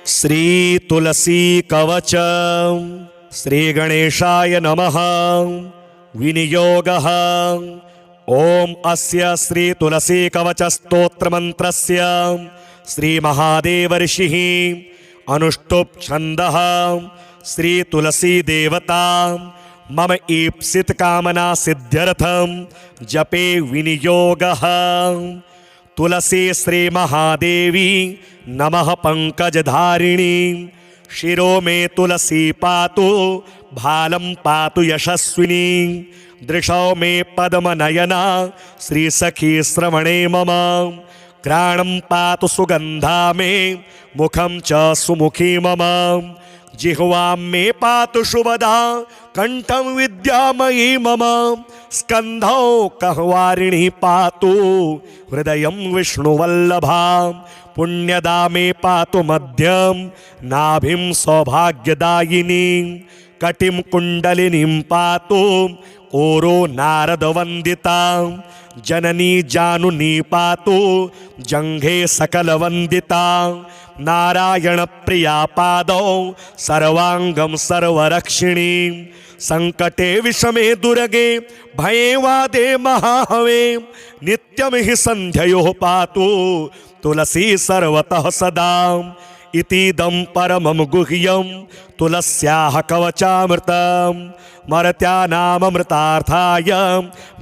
श्री तुलसी कवच। श्री गणेशाय नमः। विनियोगः। ओम अस्य श्री तुलसी कवच स्तोत्र मंत्रस्य श्री महादेव ऋषिः अनुष्टुप् छन्दः। श्री तुलसी देवता मम ईप्सित कामना सिद्ध्यर्थम जपे विनियोगः। तुलसी श्री महादेवी नमः पंकजधारिणी। शिरो मे तुलसी पातु भालं पातु यशस्विनी। दृशौ मे पद्मनयना श्री सखी श्रवणे मम। घ्राणं पातु सुगंधा मे मुखं च सुमुखी मम। जिह्वां मे पातु शुभदा कंठं विद्यामयी मम। स्कंधौ कहवारिणी पातु हृदयं विष्णुवल्लभा। पुण्यदा मे पातु मध्यं नाभिं सौभाग्यदायिनी। कटिं कुण्डलिनीं पातु ओरो नारदवन्दिता। जननी जानुनी पातु जंघे सकलवन्दिता। नारायण प्रिया पादौ सर्वांगं सर्वरक्षिणी। संकटे विषमे दुर्गे भये वादे महाहवे। नित्यं हि सन्ध्ययोः पातु तुलसी सर्वतः सदा। इतीदं परमं गुह्यं तुलस्याः कवचामृतं। मर्त्यानामृतार्थाय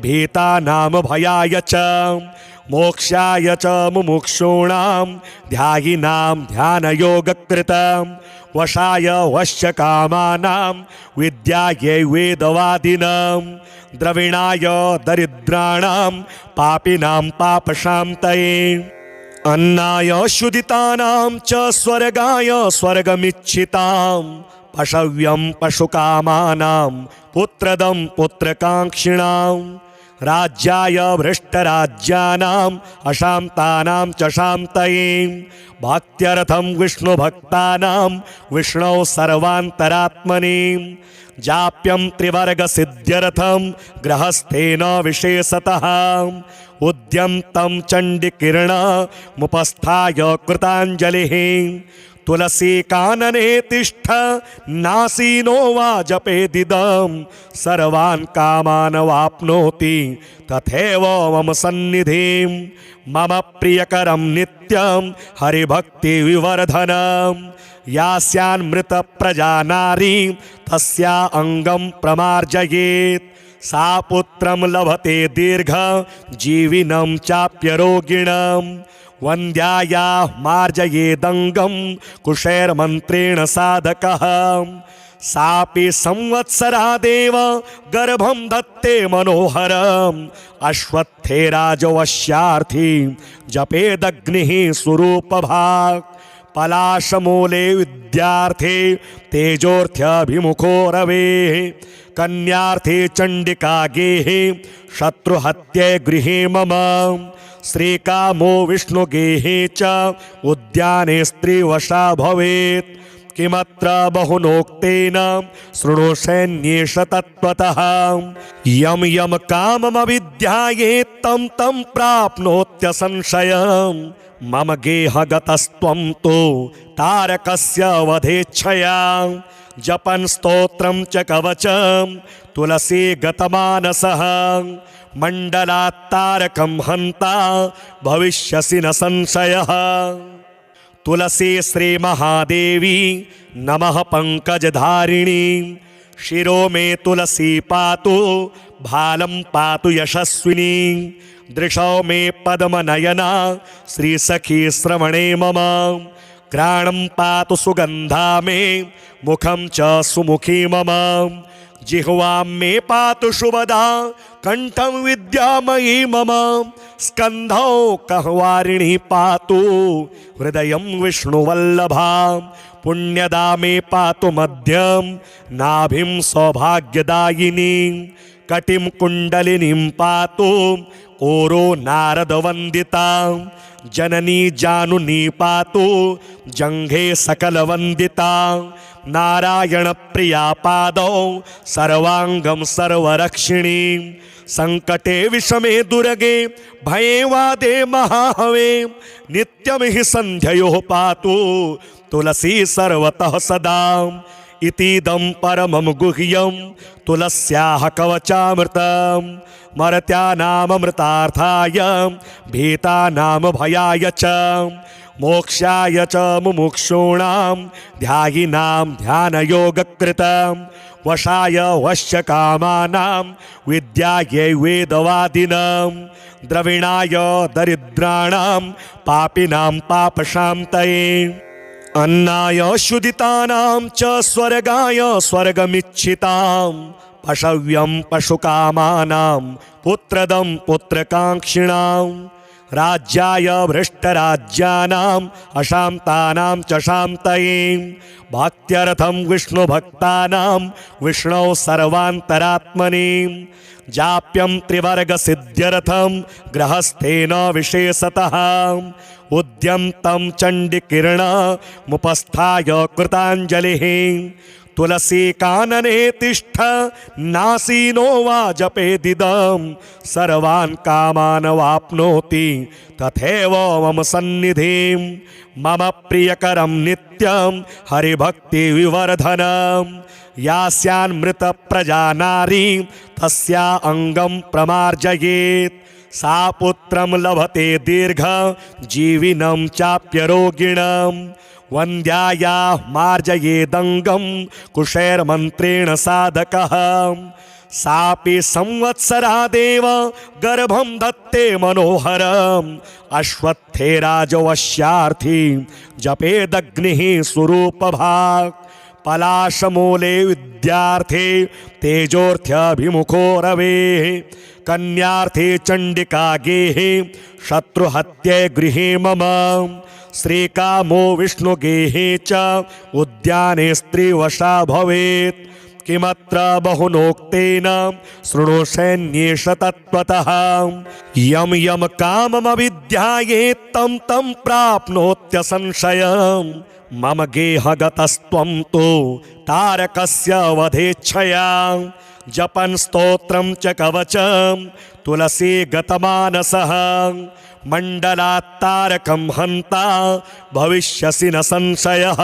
भीतानां भयाय च। मोक्षाय च मुमुक्षूणां ध्यायिनां ध्यानयोगकृतं। वशाय वश्यकामानां विद्यायै वेदवादिनां। द्रविणाय दरिद्राणां पापिनां पापशान्तये। अन्नाय शुदितानां च स्वर्गाय स्वर्गमिच्छितां। पशव्यं पशुकामानां पुत्रदं पुत्रकाङ्क्षिणां। राज्याय भ्रष्टराज्यानाम् अशान्तानां च शान्तये। भक्त्यर्थं विष्णुभक्तानां विष्णौ सर्वान्तरात्मने। जाप्यं त्रिवर्गसिद्ध्यर्थं गृहस्थेन विशेषतः। उद्यन्तं चण्डिकिरणमुपस्थाय कृताञ्जलिः। तुलसी कानने तिष्ठ नासीनो वा जपेदिदं। सर्वान् कामान् वाप्नोति तथैव मम सन्निधिं। मम प्रियकरं नित्यं हरिभक्तिविवर्धनं। यास्यान्मृत प्रजा नारी तस्या अंगं प्रमार्जयेत्। सा पुत्रं लभते दीर्घ जीविनं चाप्यरोगिणं। वन्द्याया मार्जयेदंगं कुशैर्मन्त्रेण साधकः। सापि संवत्सरादेव गर्भं धत्ते मनोहरम्। अश्वत्थे राजवश्यार्थी जपेदग्निः स्वरूपभाक्। पलाशमूले विद्यार्थे तेजोर्थ्यभिमुखो रवेः। कन्यार्थे चण्डिका गेहे शत्रुहत्ये गृहे मम। श्रीकामो विष्णुगेहे च उद्याने स्त्रीवशा भवेत्। किमत्र बहुनोक्तेन शृणु सैन्येष तत्त्वतः। यं यं काममविद्यायेत् तं तं प्राप्नोत्यसंशयम्। मम गेहगतस्त्वं तु तारकस्य वधेच्छया। जपन् स्तोत्रं च कवचं तुलसी गतमानसः। मण्डलात् तारकं हन्ता भविष्यसि न संशयः। तुलसी श्री महादेवी नमः पंकजधारिणी। शिरो मे तुलसी पातु भालं पातु यशस्विनी। दृशौ मे पद्मनयना श्री सखी श्रवणे मम। घ्राणं पातु सुगंधा मे मुखं च सुमुखी मम। जिह्वां मे पातु शुभदा कंठं विद्यामयी मम। स्कंधौ कहवारिणी पातु हृदयं विष्णुवल्लभा। पुण्यदा मे पातु मध्यं नाभिं सौभाग्यदायिनी। कटिं कुण्डलिनीं पातु ओरो नारदवन्दिता। जननी जानुनी पातु जंघे सकलवंदिता नारायण प्रिया पादौ सर्वांगम सर्वरक्षिणी संकटे विषमे दुर्गे भये वादे महाहवे नित्यं हि संध्यायो पातु तुलसी सर्वतः सदा इतीदं परमं गुह्यं तुलस्याः कवचामृतं मर्त्यानामृतार्थाय भीतानां भयाय च मोक्षाय च मुमुक्षूणां ध्यायिनां ध्यानयोगकृतं वशाय वश्यकामानां विद्यायै वेदवादिनां द्रविणाय दरिद्राणां पापिनां पापशान्तये अन्नाय शुदितानां च स्वर्गाय स्वर्गमिच्छितां पशव्यं पशुकामानां पुत्रदं पुत्रकाङ्क्षिणां राज्याय भ्रष्टराज्यानाम् अशान्तानां च शान्तये भक्त्यर्थं विष्णुभक्तानां विष्णौ सर्वान्तरात्मने जाप्यं त्रिवर्गसिद्ध्यर्थं गृहस्थेन विशेषतः उद्यन्तं चण्डिकिरणमुपस्थाय कृताञ्जलिः तुलसी कानने तिष्ठ नासीनो वा जपेदिदं सर्वान् कामान् वाप्नोति तथैव मम सन्निधिं मम प्रियकरं नित्यं हरिभक्तिविवर्धनं यास्यान्मृतप्रजा नारी तस्या अङ्गं प्रमार्जयेत् सा पुत्रं लभते दीर्घ जीविनं चाप्यरोगिणं वन्द्याया मार्जयेदङ्गं कुशैर्मन्त्रेण साधकः सापि संवत्सरादेव गर्भं दत्ते मनोहरम् अश्वत्थे राजवश्यार्थी जपेदग्निः स्वरूपभाक् पलाशमूले विद्यार्थे तेजोर्थ्यभिमुखो रवेः कन्यार्थे चण्डिका गेहे शत्रुहत्ये गृहे मम श्रीकामो विष्णुगेहे च उद्याने स्त्रीवशा भवेत् किमत्र बहुनोक्तेन शृणु सैन्येष तत्त्वतः यं यं काममविद्यायेत् तं तं प्राप्नोत्यसंशयम् मम गेहगतस्त्वं तु तारकस्य वधेच्छया जपन् स्तोत्रं च कवचं तुलसी गतमानसः मण्डलात् तारकं हन्ता भविष्यसि न संशयः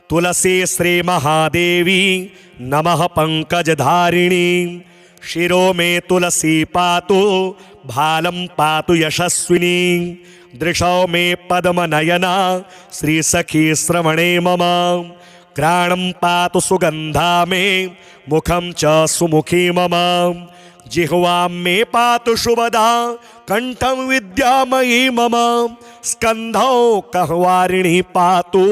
तुलसी श्रीमहादेवी नमः पङ्कजधारिणी शिरो मे तुलसी पातु भालं पातु यशस्विनी दृशौ मे पद्मनयना श्रीसखी श्रवणे मम घ्राणं पातु सुगन्धा मे मुखं च सुमुखी मम जिह्वां मे पातु शुभदा कंठं विद्यामयी मम स्कन्धौ कहवारिणी पातु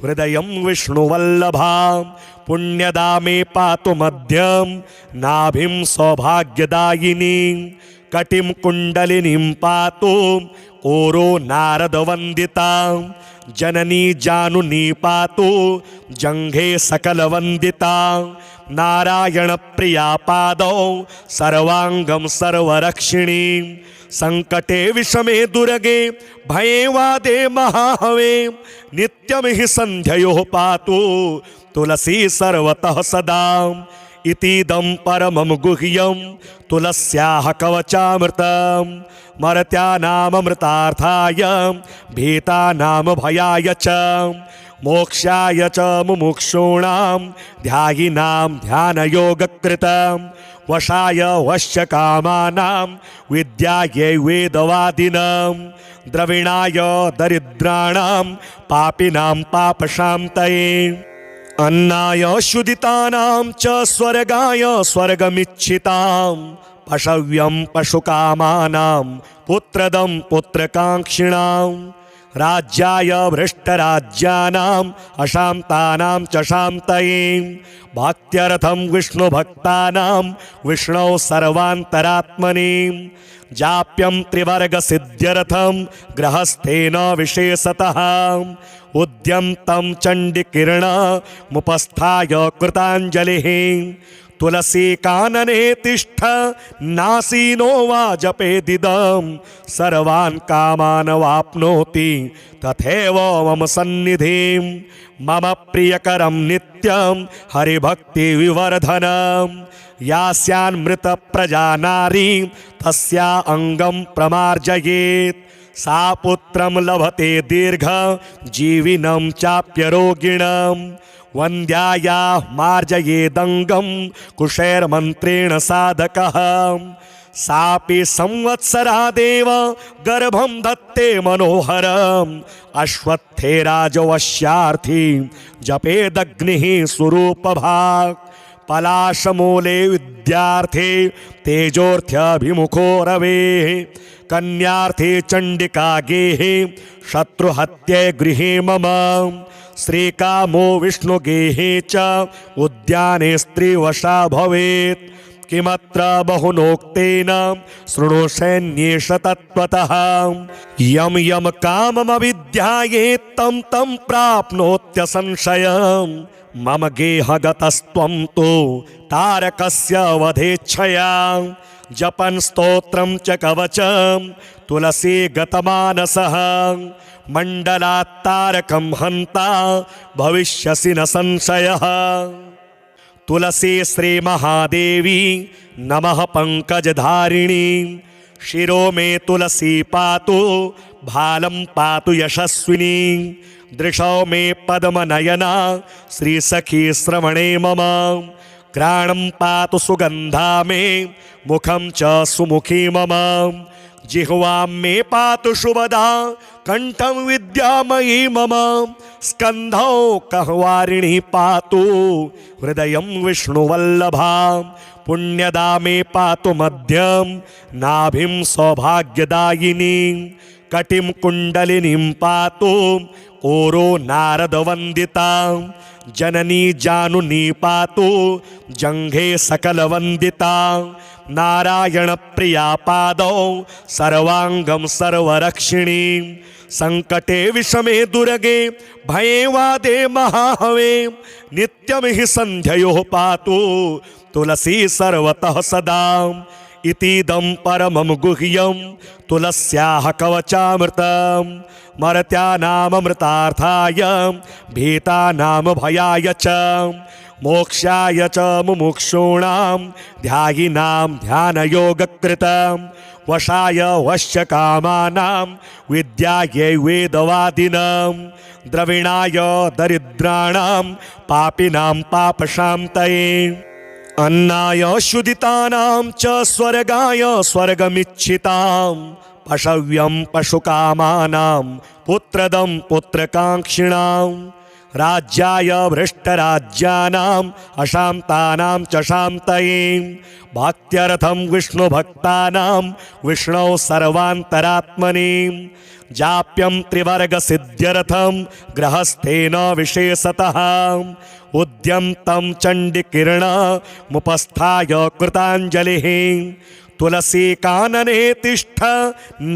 हृदयं विष्णुवल्लभा पुण्यदा मे पातु मध्यं नाभिं सौभाग्यदायिनी कटिं कुण्डलिनीं पातु ओरो नारदवन्दिता जननी जानुनी पातु जंघे सकलवंदिता नारायण प्रिया पादौ सर्वांगम सर्वरक्षिणी संकटे विषमे दुर्गे भये वादे महाहवे नित्यं हि संध्यायो पातु तुलसी सर्वतः सदा इतीदं परमं गुह्यं तुलस्याः कवचामृतं मर्त्यानामृतार्थाय भीतानां भयाय च मोक्षाय च मुमुक्षूणां ध्यायिनां ध्यानयोगकृतं वशाय वश्यकामानां विद्यायै वेदवादिनां द्रविणाय दरिद्राणां पापिनां पापशान्तये अन्नाय शुदितानां च स्वर्गाय स्वर्गमिच्छितां पशव्यं पशुकामानां पुत्रदं पुत्रकाङ्क्षिणां राज्याय भ्रष्टराज्यानाम् अशान्तानां च शान्तये भक्त्यर्थं विष्णुभक्तानां विष्णौ सर्वान्तरात्मने जाप्यं त्रिवर्गसिद्ध्यर्थं गृहस्थेन विशेषतः उद्यन्तं चण्डिकिरणमुपस्थाय कृताञ्जलिः तुलसी कानने तिष्ठ नासीनो वा जपेदिदं सर्वान् कामान् वाप्नोति तथैव मम सन्निधिं मम प्रियकरं नित्यं हरिभक्तिविवर्धनं यास्यान्मृत प्रजा नारी तस्या अंगं प्रमार्जयेत् सा पुत्रं लभते दीर्घ जीविनं चाप्यरोगिणं वन्द्याया मार्जयेदंगं कुशैर्मन्त्रेण साधकः सापि संवत्सरादेव गर्भं धत्ते मनोहरम् अश्वत्थेराजवश्यार्थी जपेदग्निः स्वरूपभाक् पलाशमूले विद्यार्थे तेजोर्थ्यभिमुखो रवेः कन्यार्थे चण्डिका गेहे शत्रुहत्ये गृहे मम श्रीकामो विष्णुगेहे च उद्याने स्त्रीवशा भवेत् किमत्र बहुनोक्तेन शृणु सैन्येष तत्त्वतः यं यं काममविद्यायेत् तं तं प्राप्नोत्यसंशयम् मम गेहगतस्त्वं तु तारकस्य वधेच्छया जपन् स्तोत्रं च कवचं तुलसी गतमानसः मण्डलात् तारकं हन्ता भविष्यसि न संशयः तुलसी श्रीमहादेवी नमः पंकजधारिणी शिरो मे तुलसी पातु भालं पातु यशस्विनी दृशौ मे पद्मनयना श्रीसखी श्रवणे मम घ्राणं पातु सुगन्धा मे मुखं च सुमुखी मम जिह्वां मे पातु शुभदा कंठं विद्यामयी मम स्कन्धौ कहवारिणी पातु हृदयं विष्णुवल्लभा पुण्यदा मे पातु मध्यं नाभिं सौभाग्यदायिनी कटिं कुण्डलिनीं पातु कोरो नारदवन्दिता जननी जानुनी पातु जंघे सकलवन्दिता नारायण प्रिया पादौ सर्वांगं सर्वरक्षिणी संकटे विषमे दुर्गे भये वादे महाहवे नित्यं हि सन्ध्ययोः पातु तुलसी सर्वतः सदा इतीदं परमं गुह्यं तुलस्याः कवचामृतं मर्त्यानामृतार्थाय भीतानां भयाय च मोक्षाय च मुमुक्षूणां ध्यायिनां ध्यानयोगकृतं वशाय वश्यकामानां विद्यायै वेदवादिनां द्रविणाय दरिद्राणां पापिनां पापशान्तये अन्नाय शुदितानां च स्वर्गाय स्वर्गमिच्छितां पशव्यं पशुकामानां पुत्रदं पुत्रकाङ्क्षिणां राज्याय भ्रष्टराज्यानाम् अशान्तानां च शान्तये भक्त्यर्थं विष्णुभक्तानां विष्णौ सर्वान्तरात्मने जाप्यं त्रिवर्गसिद्ध्यर्थं गृहस्थेन विशेषतः उद्यन्तं चण्डिकिरणमुपस्थाय कृताञ्जलिः तुलसी कानने तिष्ठ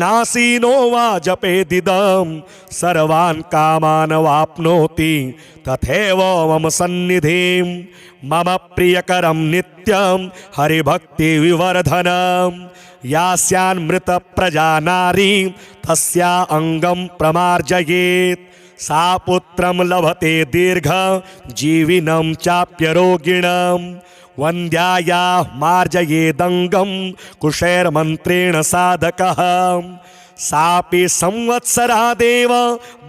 नासीनो वा जपेदिदं सर्वान् कामान् वाप्नोति तथैव मम सन्निधिं मम प्रियकरं नित्यं हरिभक्तिविवर्धनं यास्यान्मृत प्रजा नारी तस्या अंगं प्रमार्जयेत् सा पुत्रं लभते दीर्घ जीविनं चाप्यरोगिणं वन्द्याया मार्जयेदंगं कुशैर्मन्त्रेण साधकः सापि संवत्सरादेव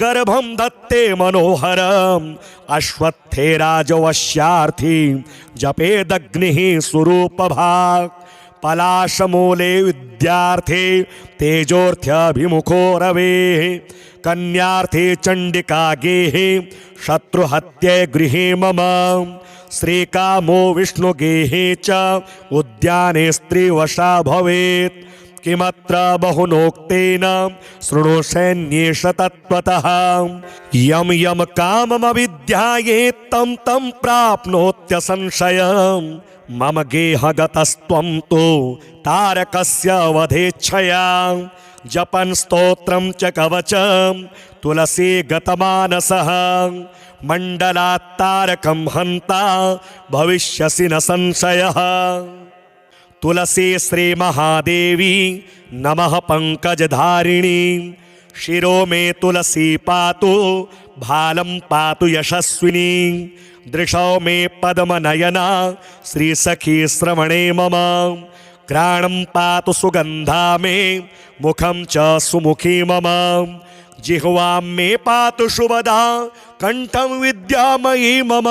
गर्भं धत्ते मनोहरम् अश्वत्थेराजवश्यार्थी जपेदग्निः स्वरूपभाक् पलाशमूले विद्यार्थे तेजोर्थ्यभिमुखो रवेः कन्यार्थे चण्डिका गेहे शत्रुहत्ये गृहे मम श्रीकामो विष्णुगेहे च उद्याने स्त्रीवशा भवेत् किमत्र बहुनोक्तेन शृणु सैन्येष तत्त्वतः यं यं काममविद्यायेत् तं तं प्राप्नोत्यसंशयम् मम गेहगतस्त्वं तु तारकस्य वधेच्छया जपन् स्तोत्रं च कवचं तुलसी गतमानसः मण्डलात्तारकं हन्ता भविष्यसि न संशयः। तुलसी श्री महादेवी नमः पंकजधारिणी। शिरो मे तुलसी पातु भालं पातु यशस्विनी। दृशौ मे पद्मनयना श्री सखी श्रवणे मम। घ्राणं पातु सुगन्धा मे मुखं च सुमुखी मम। जिह्वां मे पातु शुभदा कंठं विद्यामयी मम।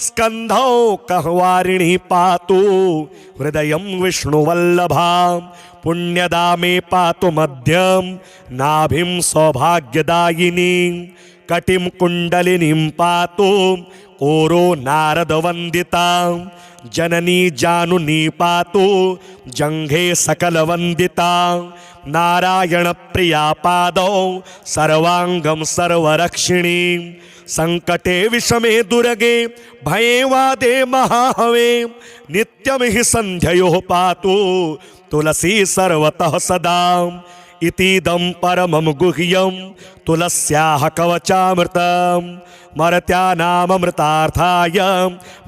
स्कन्धौ कहवारिणी पातु हृदयं विष्णुवल्लभा। पुण्यदा मे पातु मध्यं नाभिं सौभाग्यदायिनी। कटिं कुण्डलिनीं पातु ओरो नारदवन्दिता। जननी जानुनी पातु जङ्घे सकलवन्दिता। नारायण प्रिया पादौ सर्वांगं सर्वरक्षिणी। संकटे विषमे दुर्गे भये वादे महाहवे। नित्यं हि सन्ध्ययोः पातु तुलसी सर्वतः सदा। इतीदं परमं गुह्यं तुलस्याः कवचामृतं। मर्त्यानामृतार्थाय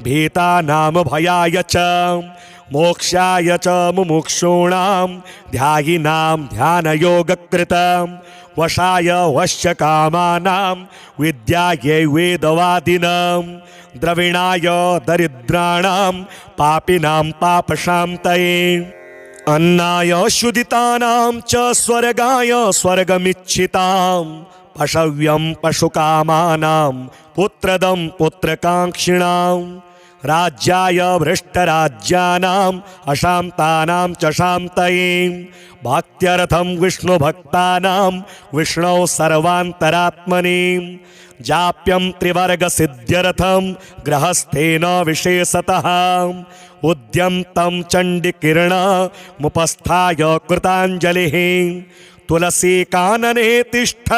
भीतानां भयाय च। मोक्षाय च मुमुक्षूणां ध्यायिनां ध्यानयोगकृतं। वशाय वश्यकामानां विद्यायै वेदवादिनां। द्रविणाय दरिद्राणां पापिनां पापशान्तये। अन्नाय शुदितानां च स्वर्गाय स्वर्गमिच्छितां। पशव्यं पशुकामानां पुत्रदं पुत्रकाङ्क्षिणां। राज्याय भ्रष्टराज्यानाम् अशान्तानां च शान्तये। भक्त्यर्थं विष्णुभक्तानां विष्णौ सर्वान्तरात्मने। जाप्यं त्रिवर्गसिद्ध्यर्थं गृहस्थेन विशेषतः। उद्यन्तं चण्डिकिरणमुपस्थाय कृताञ्जलिः। तुलसी कानने तिष्ठ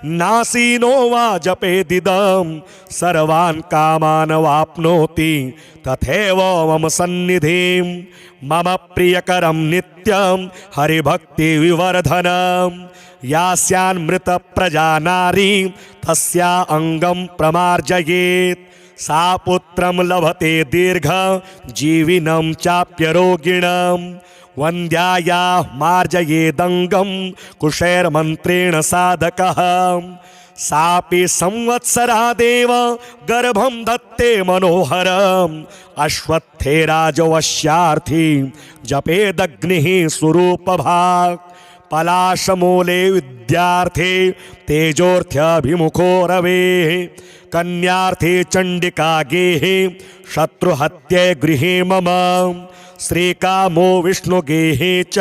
नासीनो वा जपेदिदं। सर्वान् कामान् वाप्नोति तथैव मम सन्निधिं। मम प्रियकरं नित्यं हरिभक्तिविवर्धनं। यास्यान्मृतप्रजा नारी तस्या अङ्गं प्रमार्जयेत्। सा पुत्रं लभते दीर्घ जीविनं चाप्यरोगिणं। वन्द्यायाः मार्जयेदङ्गं कुशैर्मन्त्रेण साधकः। सापि संवत्सरादेव गर्भं धत्ते मनोहरम्। अश्वत्थे राजवश्यार्थी जपेदग्निः सुरूपभाक्। पलाशमूले विद्यार्थे तेजोऽर्थ्यभिमुखो रवेः। कन्यार्थे चण्डिका गेहे शत्रुहत्ये गृहे मम। श्रीकामो विष्णुगेहे च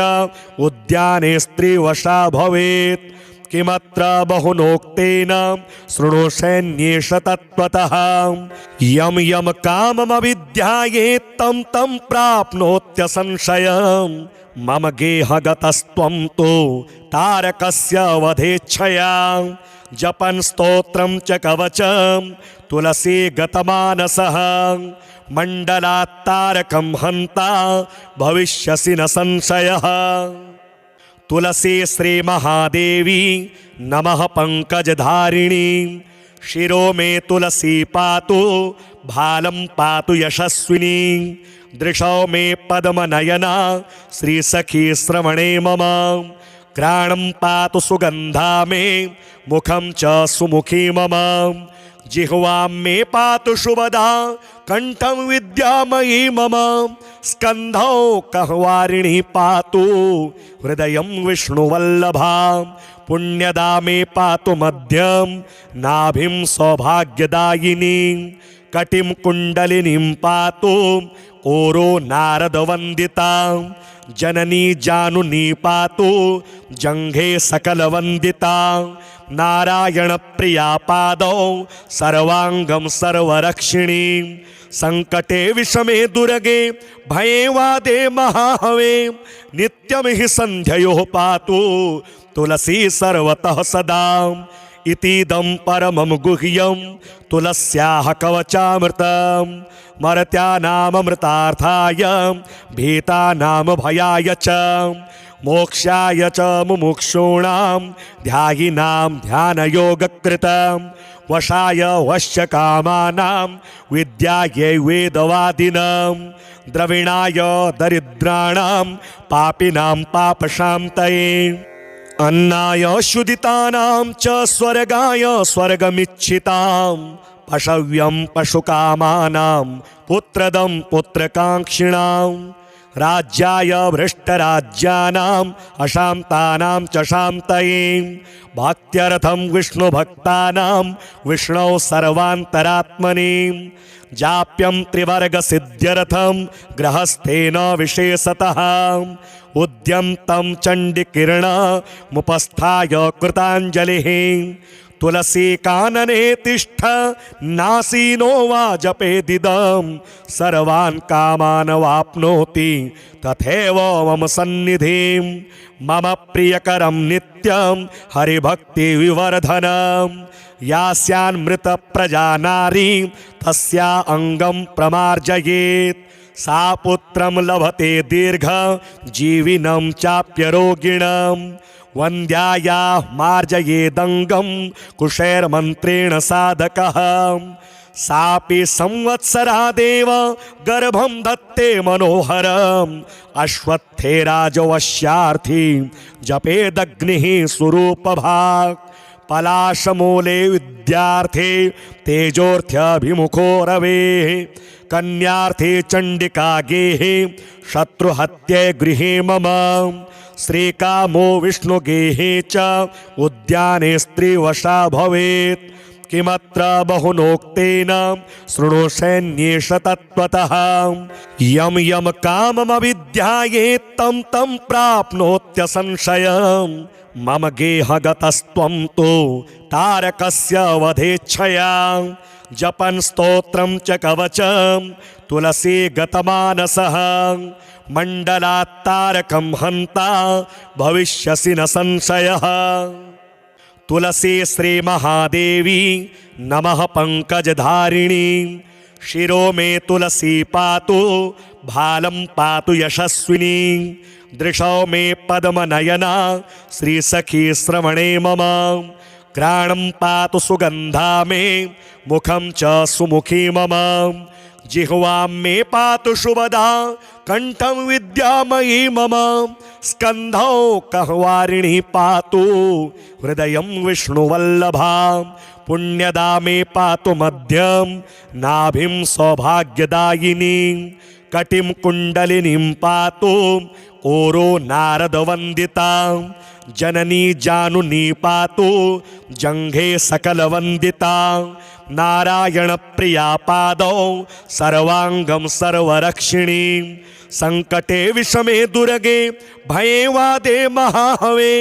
उद्याने स्त्रीवशा भवेत्। किमत्र बहुनोक्तेन शृणु सैन्येष तत्त्वतः। यं यं काममविद्यायेत् तं तं प्राप्नोत्यसंशयम्। मम गेहगतस्त्वं तु तारकस्य वधेच्छया। जपन् स्तोत्रं च कवचं तुलसी गतमानसः। मण्डलात्तारकं हन्ता भविष्यसि न संशयः। तुलसी श्री महादेवी नमः पंकजधारिणी। शिरो मे तुलसी पातु भालं पातु यशस्विनी। दृशौ मे पद्मनयना श्री सखी श्रवणे मम। घ्राणं पातु सुगन्धा मे मुखं च सुमुखी मम। जिह्वां मे पातु शुभदा कंठं विद्यामयी मम। स्कन्धौ कहवारिणी पातु हृदयं विष्णुवल्लभा। पुण्यदा मे पातु मध्यं नाभिं सौभाग्यदायिनी। कटिं कुण्डलिनीं पातु ओरो नारदवन्दिता। जननी जानुनी पातु जङ्घे सकलवन्दिता। नारायण प्रिया पादौ सर्वांगं सर्वरक्षिणी। संकटे विषमे दुर्गे भये वादे महाहवे। नित्यं हि सन्ध्ययोः पातु तुलसी सर्वतः सदा। इतीदं परमं गुह्यं तुलस्याः कवचामृतं। मर्त्यानामृतार्थाय भीतानां भयाय च। मोक्षाय च मुमुक्षूणां ध्यायिनां ध्यानयोगकृतं। वशाय वश्य कामानां विद्यायै वेदवादिनां द्रविणाय दरिद्राणां पापिनां पापशान्तये अन्नाय शुदितानां च स्वर्गाय स्वर्गमिच्छितां पशव्यं पशुकामानां पुत्रदं पुत्रकाङ्क्षिणां राज्याय भ्रष्टराज्यानाम् अशान्तानां च शान्तये भक्त्यर्थं विष्णुभक्तानां विष्णौ सर्वान्तरात्मने जाप्यं त्रिवर्गसिद्ध्यर्थं गृहस्थेन विशेषतः उद्यन्तं चण्डिकिरणमुपस्थाय कृताञ्जलिः तुलसी कानने तिष्ठ नासीनो वा जपेदिदं सर्वान् कामान् वाप्नोति तथैव मम सन्निधिं मम प्रियकरं नित्यं हरिभक्तिविवर्धनं यास्यान्मृतप्रजा नारी तस्या अङ्गं प्रमार्जयेत् सा पुत्रं लभते दीर्घ जीविनं चाप्यरोगिणं वन्द्याया मार्जयेदङ्गं कुशैर्मन्त्रेण साधकः सापि संवत्सरादेव गर्भं धत्ते मनोहरम् अश्वत्थे राजवश्यार्थी जपेदग्निः स्वरूपभाक् पलाशमूले विद्यार्थे तेजोर्थ्यभिमुखो रवेः कन्यार्थे चण्डिका गेहे शत्रुहत्ये गृहे मम श्रीकामो विष्णुगेहे च उद्याने स्त्रीवशा भवेत् किमत्र बहुनोक्तेन शृणु सैन्येष तत्त्वतः यं यं काममविद्यायेत् तं तं प्राप्नोत्यसंशयम् मम गेहगतस्त्वं तु तारकस्य वधेच्छया जपन् स्तोत्रं च कवचं तुलसी गतमानसः मण्डलात्तारकं हन्ता भविष्यसि न संशयः तुलसी श्रीमहादेवी नमः पंकजधारिणी शिरो मे तुलसी पातु भालं पातु यशस्विनी दृशौ मे पद्मनयना श्रीसखी श्रवणे मम घ्राणं पातु सुगन्धा मे मुखं च सुमुखी मम जिह्वां मे पातु शुभदा कंठं विद्यामयी मम स्कन्धौ कहवारिणी पातु हृदयं विष्णुवल्लभा पुण्यदा मे पातु मध्यं नाभिं सौभाग्यदायिनी कटिं कुण्डलिनीं पातु कोरो नारदवन्दिता जननी जानुनी पातु जङ्घे सकलवन्दिता नारायण प्रिया पादौ सर्वांगं सर्वरक्षिणी संकटे विषमे दुर्गे भये वादे महाहवे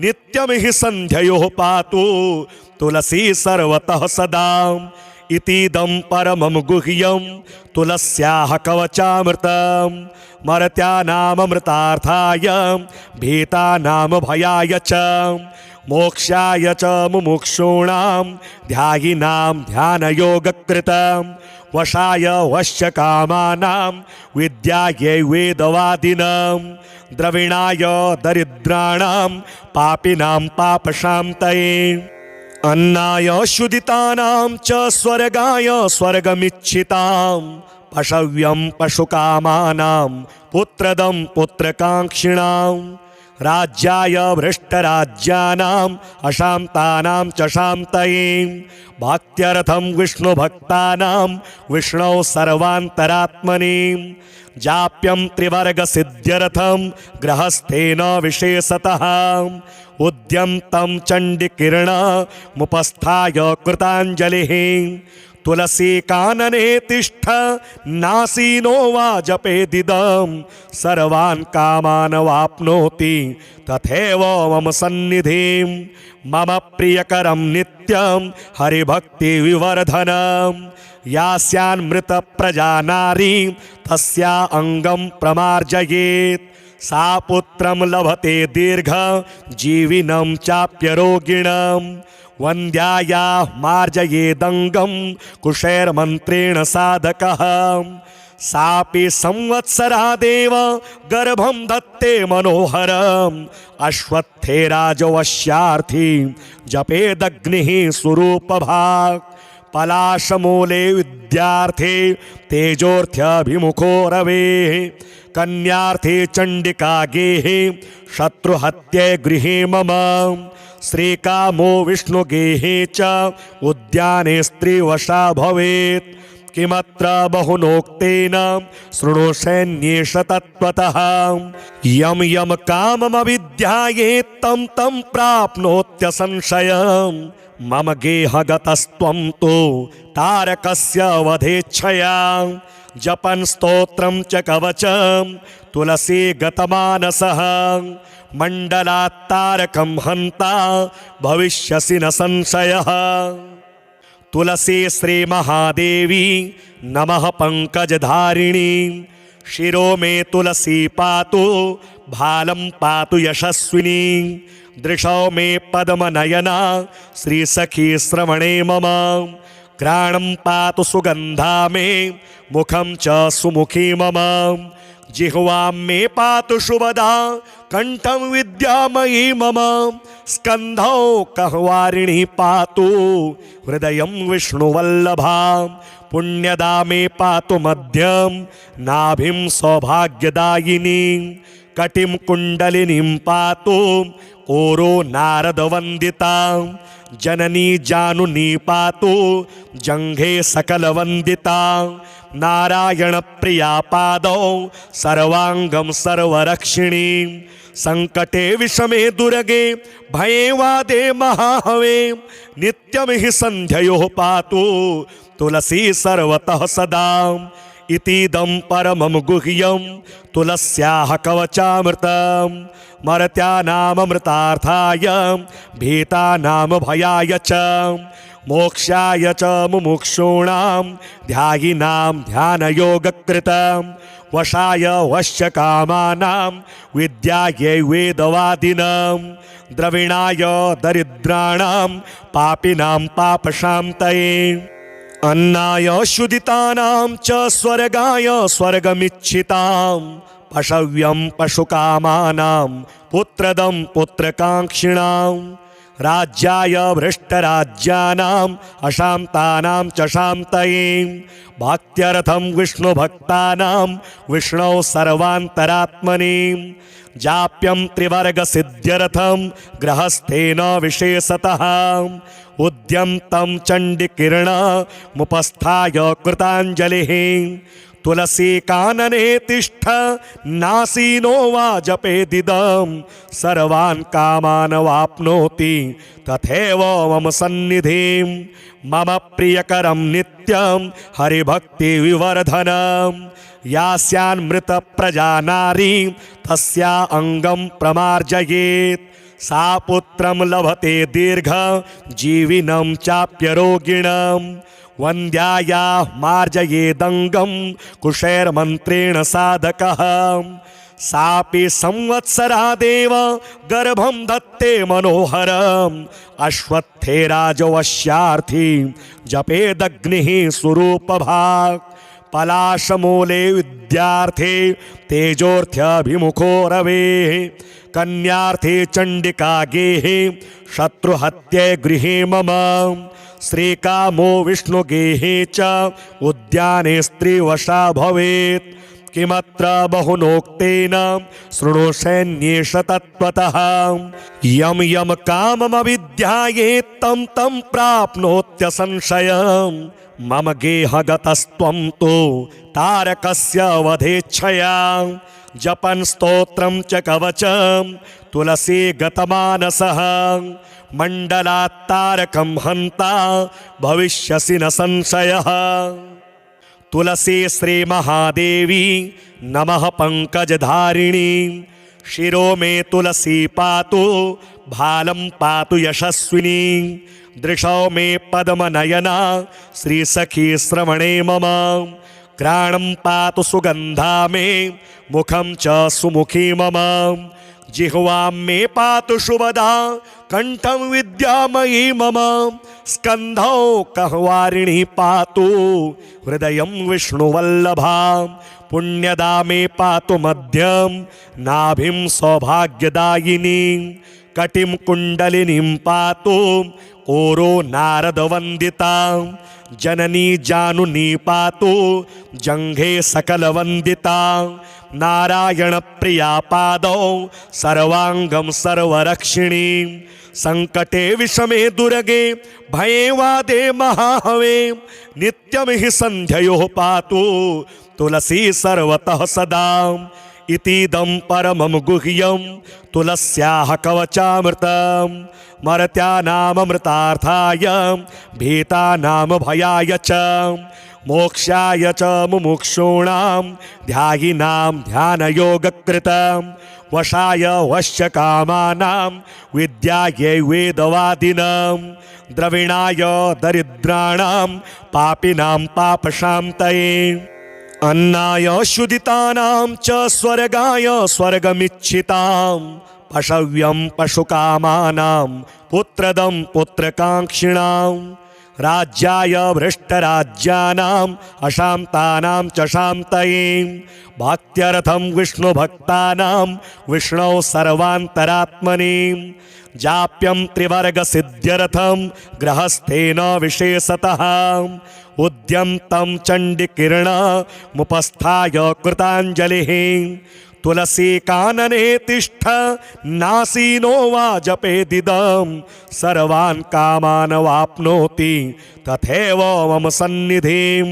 नित्यं हि सन्ध्ययोः पातु तुलसी सर्वतः सदा इतीदं परमं गुह्यं तुलस्याः कवचामृतं मर्त्यानाममृतार्थाय भीतानां भयाय च मोक्षाय च मुमुक्षूणां ध्यायिनां ध्यानयोगकृतं वशाय वश्य कामानां विद्यायै वेदवादिनां द्रविणाय दरिद्राणां पापिनां पापशान्तये अन्नाय शुदितानां च स्वर्गाय स्वर्गमिच्छितां पशव्यं पशुकामानां पुत्रदं पुत्रकाङ्क्षिणां राज्याय भ्रष्टराज्यानाम् अशान्तानां च शान्तये भक्त्यर्थं विष्णुभक्तानां विष्णौ सर्वान्तरात्मने जाप्यं त्रिवर्गसिद्ध्यर्थं गृहस्थेन विशेषतः उद्यन्तं चण्डिकिरणमुपस्थाय कृताञ्जलिः तुलसी कानने तिष्ठ नासीनो वा जपेदिदं सर्वान् कामान् वाप्नोति तथैव मम सन्निधिं मम प्रियकरं नित्यं हरिभक्तिविवर्धनं यास्यान्मृतप्रजा नारी तस्या अङ्गं प्रमार्जयेत् सा पुत्रं लभते दीर्घ जीविनं चाप्यरोगिणं वन्द्याया मार्जयेदङ्गं कुशैर्मन्त्रेण साधकः सापि संवत्सरा देव गर्भं धत्ते मनोहरम् अश्वत्थे राजवश्यार्थी जपेदग्निः स्वरूपभाक् पलाशमूले विद्यार्थे तेजोर्थ्यभिमुखो रवेः कन्यार्थे चण्डिका गेहे शत्रुहत्ये गृहे मम श्रीकामो विष्णुगेहे च उद्याने स्त्रीवशा भवेत् किमत्र बहुनोक्तेन शृणु सैन्येष तत्त्वतः यम यम काममविद्यायेत् तं तं प्राप्नोत्यसंशयम् मम गेहगतस्त्वं तु तारकस्य वधेच्छया जपन् स्तोत्रं च कवचं तुलसी गतमानसः मण्डलात् तारकं हन्ता भविष्यसि न संशयः तुलसी श्री महादेवी नमः पंकजधारिणी शिरो मे तुलसी पातु भालं पातु यशस्विनी दृशौ मे पद्मनयना श्री सखी श्रवणे मम घ्राणं पातु सुगंधा मे मुखं च सुमुखी मम जिह्वां मे पातु शुभदा कंठं विद्यामयी मम स्कंधौ कहवारिणी पातु हृदयं विष्णुवल्लभा पुण्यदा मे पातु मध्यं नाभिं सौभाग्यदायिनी कटिं कुण्डलिनीं पातु ओरो नारदवन्दिता जननी जानुनी पातु जंघे सकलवन्दिता नारायण प्रिया पादौ सर्वांगं सर्वरक्षिणी संकटे विषमे दुर्गे भये वादे महाहवे नित्यं हि सन्ध्ययोः पातु तुलसी सर्वतः सदा इतीदं परमं गुह्यं तुलस्याः कवचामृतं मर्त्यानामृतार्थाय भीतानां भयाय च मोक्षाय च मुमुक्षूणां ध्यायिनां ध्यानयोगकृतं वशाय वश्यकामानां विद्यायै वेदवादिनां द्रविणाय दरिद्राणां पापिनां पापशान्तये अन्नाय शुदितानां च स्वर्गाय स्वर्गमिच्छितां पशव्यं पशुकामानां पुत्रदं पुत्रकाङ्क्षिणां राज्याय भ्रष्टराज्यानाम् अशान्तानां च शान्तये भक्त्यर्थं विष्णुभक्तानां विष्णौ सर्वान्तरात्मने जाप्यं त्रिवर्गसिद्ध्यर्थं गृहस्थेन विशेषतः उद्यन्तं चण्डिकिरणमुपस्थाय कृताञ्जलिः तुलसी कानने तिष्ठ नासीनो वा जपेदिदं सर्वान् कामान् वाप्नोति तथैव मम सन्निधिं मम प्रियकरं नित्यं हरिभक्ति विवर्धनं यास्यान्मृत प्रजा नारी तस्या अंगं प्रमार्जयेत् सा पुत्रं लभते दीर्घ जीविनं चाप्यरोगिणं वन्द्याया मार्जयेदंगं कुशैर्मन्त्रेण साधकः सापि संवत्सरा देव गर्भं धत्ते मनोहरम् अश्वत्थे राजवश्यार्थी जपेदग्निः स्वरूपभाक् पलाशमूले विद्यार्थे तेजोर्थ्यभिमुखो रवेः कन्यार्थे चण्डिका गेहे शत्रुहत्ये गृहे मम श्रीकामो विष्णुगेहे च उद्याने स्त्रीवशा भवेत् किमत्र बहुनोक्तेन शृणु सैन्येष तत्त्वतः यम यम काममविद्यायेत् तं तं प्राप्नोत्यसंशयम् मम गेहगतस्त्वं तु तारकस्य वधेच्छया जपन् स्तोत्रं च कवचं तुलसी गतमानसः मण्डलात् तारकं हन्ता भविष्यसि न संशयः तुलसी श्री महादेवी नमः पंकजधारिणी शिरो मे तुलसी पातु भालं पातु यशस्विनी दृशौ मे पद्मनयना श्री सखी श्रवणे मम घ्राणं पातु सुगंधा मे मुखं च सुमुखी मम जिह्वां मे पातु शुभदा कंठं विद्यामयी मम स्कंधौ कहवारिणी पातु हृदयं विष्णुवल्लभा पुण्यदा मे पातु मध्यं नाभिं सौभाग्यदायिनी कटिं कुण्डलिनीं पातु ओरो नारदवन्दिता जननी जानुनी पातु जंघे सकलवन्दिता नारायण प्रिया पादौ सर्वांगं सर्वरक्षिणी संकटे विषमे दुर्गे भये वादे महाहवे नित्यं हि सन्ध्ययोः पातु तुलसी सर्वतः सदा इतीदं परमं गुह्यं तुलस्याः कवचामृतं मर्त्यानामृतार्थाय भीतानां भयाय च मोक्षाय च मुमुक्षूणां ध्यायिनां ध्यानयोगकृतं वशाय वश्यकामानां विद्यायै वेदवादिनां द्रविणाय दरिद्राणां पापिनां पापशान्तये अन्नाय शुदितानां च स्वर्गाय स्वर्गमिच्छितां पशव्यं पशुकामानां पुत्रदं पुत्रकाङ्क्षिणां राज्याय भ्रष्टराज्यानाम् अशान्तानां च शान्तये भक्त्यर्थं विष्णुभक्तानां विष्णौ सर्वान्तरात्मने जाप्यं त्रिवर्गसिद्ध्यर्थं गृहस्थेन विशेषतः उद्यन्तं चण्डिकिरणमुपस्थाय कृताञ्जलिः तुलसी कानने तिष्ठ नासीनो वा जपेदिदं सर्वान् कामान् वाप्नोति तथैव मम सन्निधिं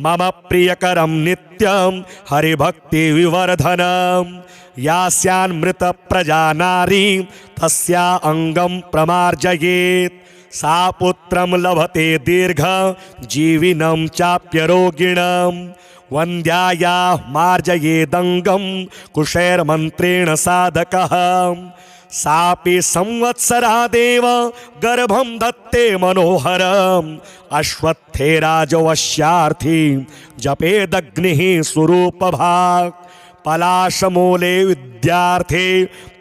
मम प्रियकरं नित्यं हरिभक्तिविवर्धनं यास्यान्मृतप्रजा नारी तस्या अङ्गं प्रमार्जयेत् सा पुत्रं लभते दीर्घ जीविनं चाप्यरोगिणं वन्द्यायाः मार्जयेदङ्गं कुशैर्मन्त्रेण साधकः सापि संवत्सरादेव गर्भं दत्ते मनोहरम् अश्वत्थे राजवश्यार्थी जपेदग्निः स्वरूपभाक् पलाशमूले विद्यार्थे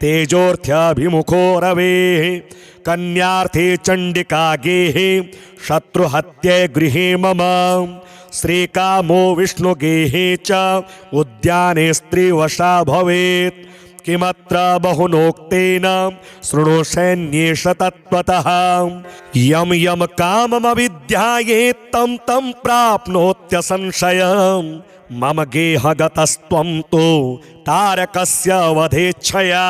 तेजोर्थ्यभिमुखो रवेः कन्यार्थे चण्डिका गेहे शत्रुहत्ये गृहे मम श्रीकामो विष्णुगेहे च उद्याने स्त्रीवशा भवेत् किमत्र बहुनोक्तेन शृणु सैन्येष तत्त्वतः यं यं काममविद्यायेत् तं तं प्राप्नोत्य संशयम् मम गेहगतस्त्वं तु तारकस्य वधेच्छया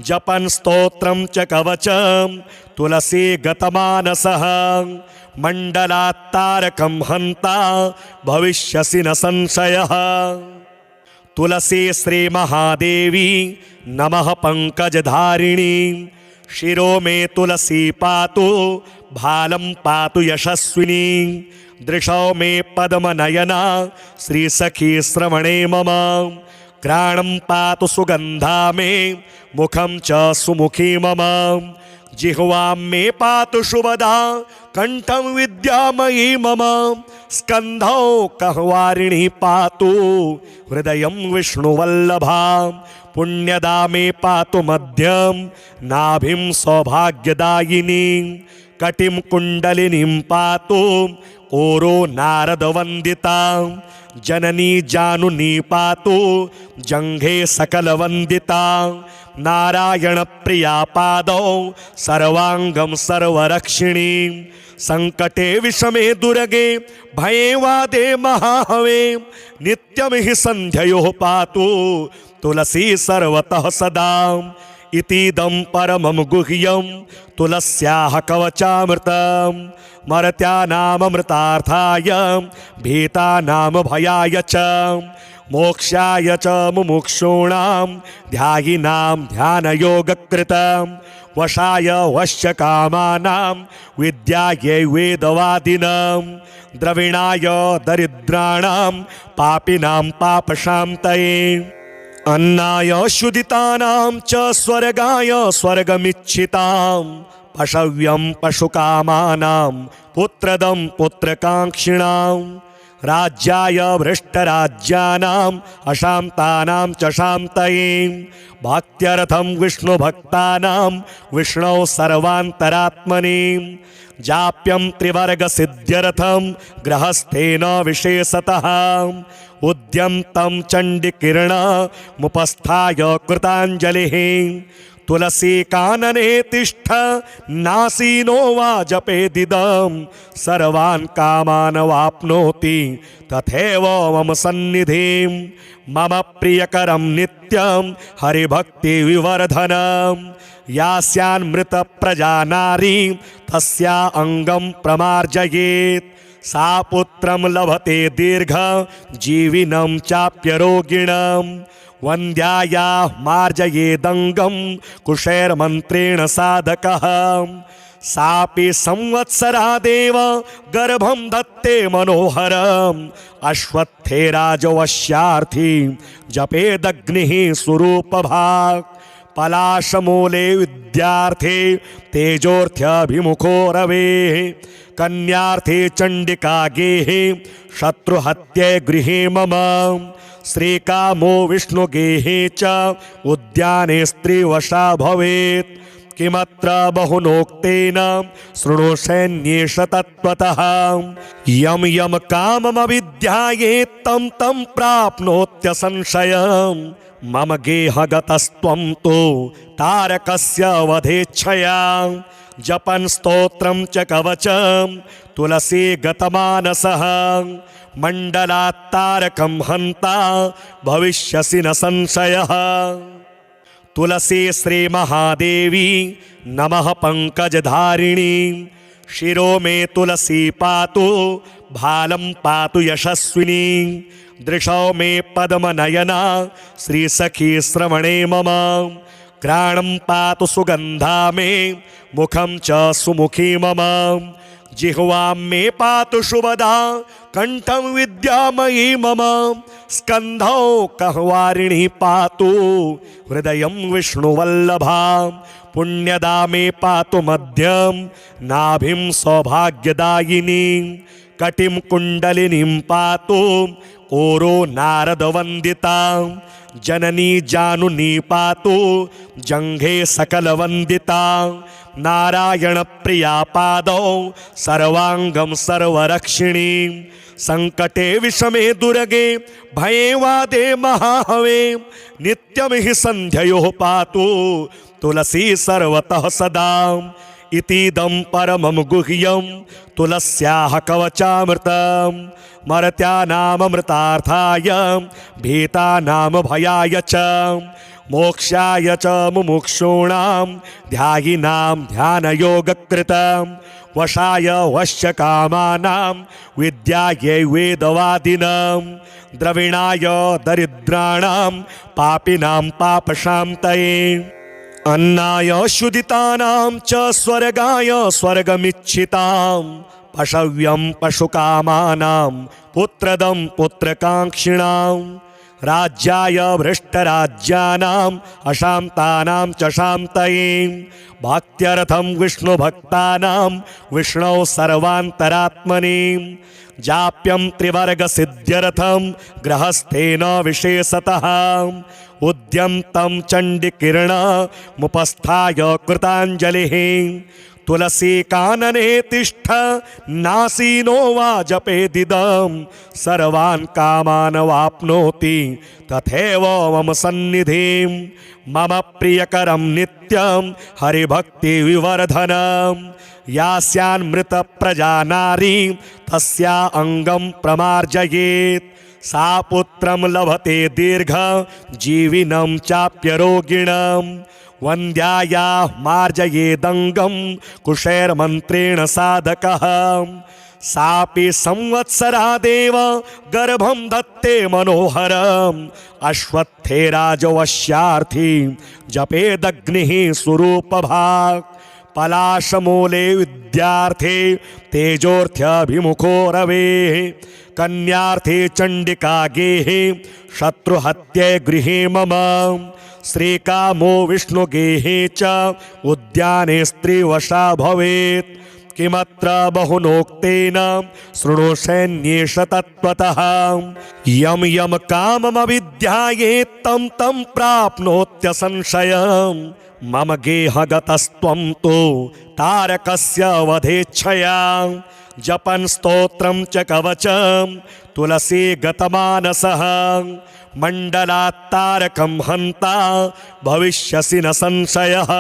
जपन् स्तोत्रं च कवचं तुलसी गतमानसः मण्डलात् तारकं हन्ता भविष्यसि न संशयः तुलसी श्रीमहादेवी नमः पंकजधारिणी शिरो मे तुलसी पातु भालं पातु यशस्विनी दृशौ मे पद्मनयना श्रीसखी श्रवणे मम घ्राणं पातु सुगन्धा मे मुखं च सुमुखी मम जिह्वां मे पातु शुभदा कंठं विद्यामयी मम स्कंधौ कहवारिणी पातु हृदयं विष्णुवल्लभा पुण्यदा मे पातु मध्यं नाभिं सौभाग्यदायिनी कटिं कुण्डलिनीं पातु ओरो नारदवन्दिता जननी जानुनी पातु जंघे सकलवन्दिता नारायण प्रिया पादौ सर्वांगं सर्वरक्षिणी संकटे विषमे दुर्गे भये वादे महाहवे नित्यं हि सन्ध्ययोः पातु तुलसी सर्वतः सदा इतीदं परमं गुह्यं तुलस्याः कवचामृतं मर्त्यानामृतार्थाय भीतानां भयाय च मोक्षाय च मुमुक्षूणां ध्यायिनां ध्यानयोगकृतं वशाय वश्यकामानां विद्यायै वेदवादिनां द्रविणाय दरिद्राणां पापिनां पापशान्तये अन्नाय शुदितानां च स्वर्गाय स्वर्गमिच्छितां पशव्यं पशुकामानां पुत्रदं पुत्रकाङ्क्षिणां राज्याय भ्रष्टराज्यानाम् अशान्तानां च शान्तये भक्त्यर्थं विष्णुभक्तानां विष्णौ सर्वान्तरात्मने जाप्यं त्रिवर्गसिद्ध्यर्थं गृहस्थेन विशेषतः उद्यन्तं चण्डिकिरणमुपस्थाय कृताञ्जलिः तुलसी कानने तिष्ठ नासीनो वा जपेदिदं सर्वान् कामान् वाप्नोति तथैव मम सन्निधिं मम प्रियकरं नित्यं हरिभक्तिविवर्धनं यास्यान्मृतप्रजा नारी तस्या अङ्गं प्रमार्जयेत् सा पुत्रं लभते दीर्घ जीविनं चाप्यरोगिणं वन्द्याया मार्जयेदङ्गं कुशैर्मन्त्रेण साधकः सापि संवत्सरादेव गर्भं दत्ते मनोहरम् अश्वत्थे राजवश्यार्थी जपेदग्निः स्वरूपभाक् पलाशमूले विद्यार्थे तेजोर्थ्यभिमुखो रवेः कन्यार्थे चण्डिका गेहे शत्रुहत्ये गृहे मम श्रीकामो विष्णुगेहे च उद्याने स्त्रीवशा भवेत् किमत्र बहुनोक्तेन शृणु सैन्येष तत्त्वतः यं यं काममविद्यायेत् तं तं प्राप्नोत्य संशयम् मम गेहगतस्त्वं तु तारकस्य वधेच्छया जपन् स्तोत्रं च कवचं तुलसी गतमानसः मण्डलात् तारकं हन्ता भविष्यसि न संशयः तुलसी श्रीमहादेवी नमः पंकजधारिणी शिरो मे तुलसी पातु भालं पातु यशस्विनी दृशौ मे पद्मनयना श्रीसखी श्रवणे मम घ्राणं पातु सुगन्धा मे मुखं च सुमुखी मम जिह्वां मे पातु शुभदा कंठं विद्यामयी मम स्कन्धौ कहवारिणी पातु हृदयं विष्णुवल्लभा पुण्यदा मे पातु मध्यं नाभिं सौभाग्यदायिनी कटिं कुण्डलिनीं पातु कोरो नारदवन्दिता जननी जानुनी पातु जङ्घे सकलवन्दिता नारायण प्रिया पादौ सर्वांगं सर्वरक्षिणी संकटे विषमे दुर्गे भये वादे महाहवे नित्यं हि सन्ध्ययोः पातु तुलसी सर्वतः सदा इतीदं परमं गुह्यं तुलस्याः कवचामृतं मर्त्यानाममृतार्थाय भीतानां भयाय च मोक्षाय च मुमुक्षूणां ध्यायिनां ध्यानयोगकृतं वशाय वश्यकामानां विद्यायै वेदवादिनां द्रविणाय दरिद्राणां पापिनां पापशान्तये अन्नाय शुदितानां च स्वर्गाय स्वर्गमिच्छितां पशव्यं पशुकामानां पुत्रदं पुत्रकाङ्क्षिणां राज्याय भ्रष्टराज्यानाम् अशान्तानां च शान्तये भक्त्यर्थं विष्णुभक्तानां विष्णौ सर्वान्तरात्मने जाप्यं त्रिवर्गसिद्ध्यर्थं गृहस्थेन विशेषतः उद्यन्तं चण्डिकिरणमुपस्थाय कृताञ्जलिः तुलसी कानने तिष्ठ नासीनो वा जपेदिदं सर्वान् कामान् वाप्नोति तथैव मम सन्निधिं मम प्रियकरं नित्यं हरिभक्तिविवर्धनं यास्यान्मृतप्रजा नारी तस्या अङ्गं प्रमार्जयेत् सा पुत्रं लभते दीर्घ जीविनं चाप्यरोगिणं वन्द्याया मार्जयेदङ्गं कुशैर्मन्त्रेण साधकः सापि संवत्सरादेव गर्भं दत्ते मनोहरम् अश्वत्थे राजवश्यार्थी जपेदग्निः स्वरूपभाक् पलाशमूले विद्यार्थे तेजोर्थ्यभिमुखो रवेः कन्यार्थे चण्डिका गेहे शत्रुहत्ये गृहे मम श्रीकामो विष्णुगेहे च उद्याने स्त्रीवशा भवेत् किमत्र बहुनोक्तेन शृणुष्यन्येष तत्त्वतः यम यम काममविद्यायेत् तं तं प्राप्नोत्यसंशयम् मम गेहगतस्त्वं तु तारकस्य वधेच्छया जपन् स्तोत्रं च कवचं तुलसी गतमानसः मण्डलात् तारकं हन्ता भविष्यसि न संशयः।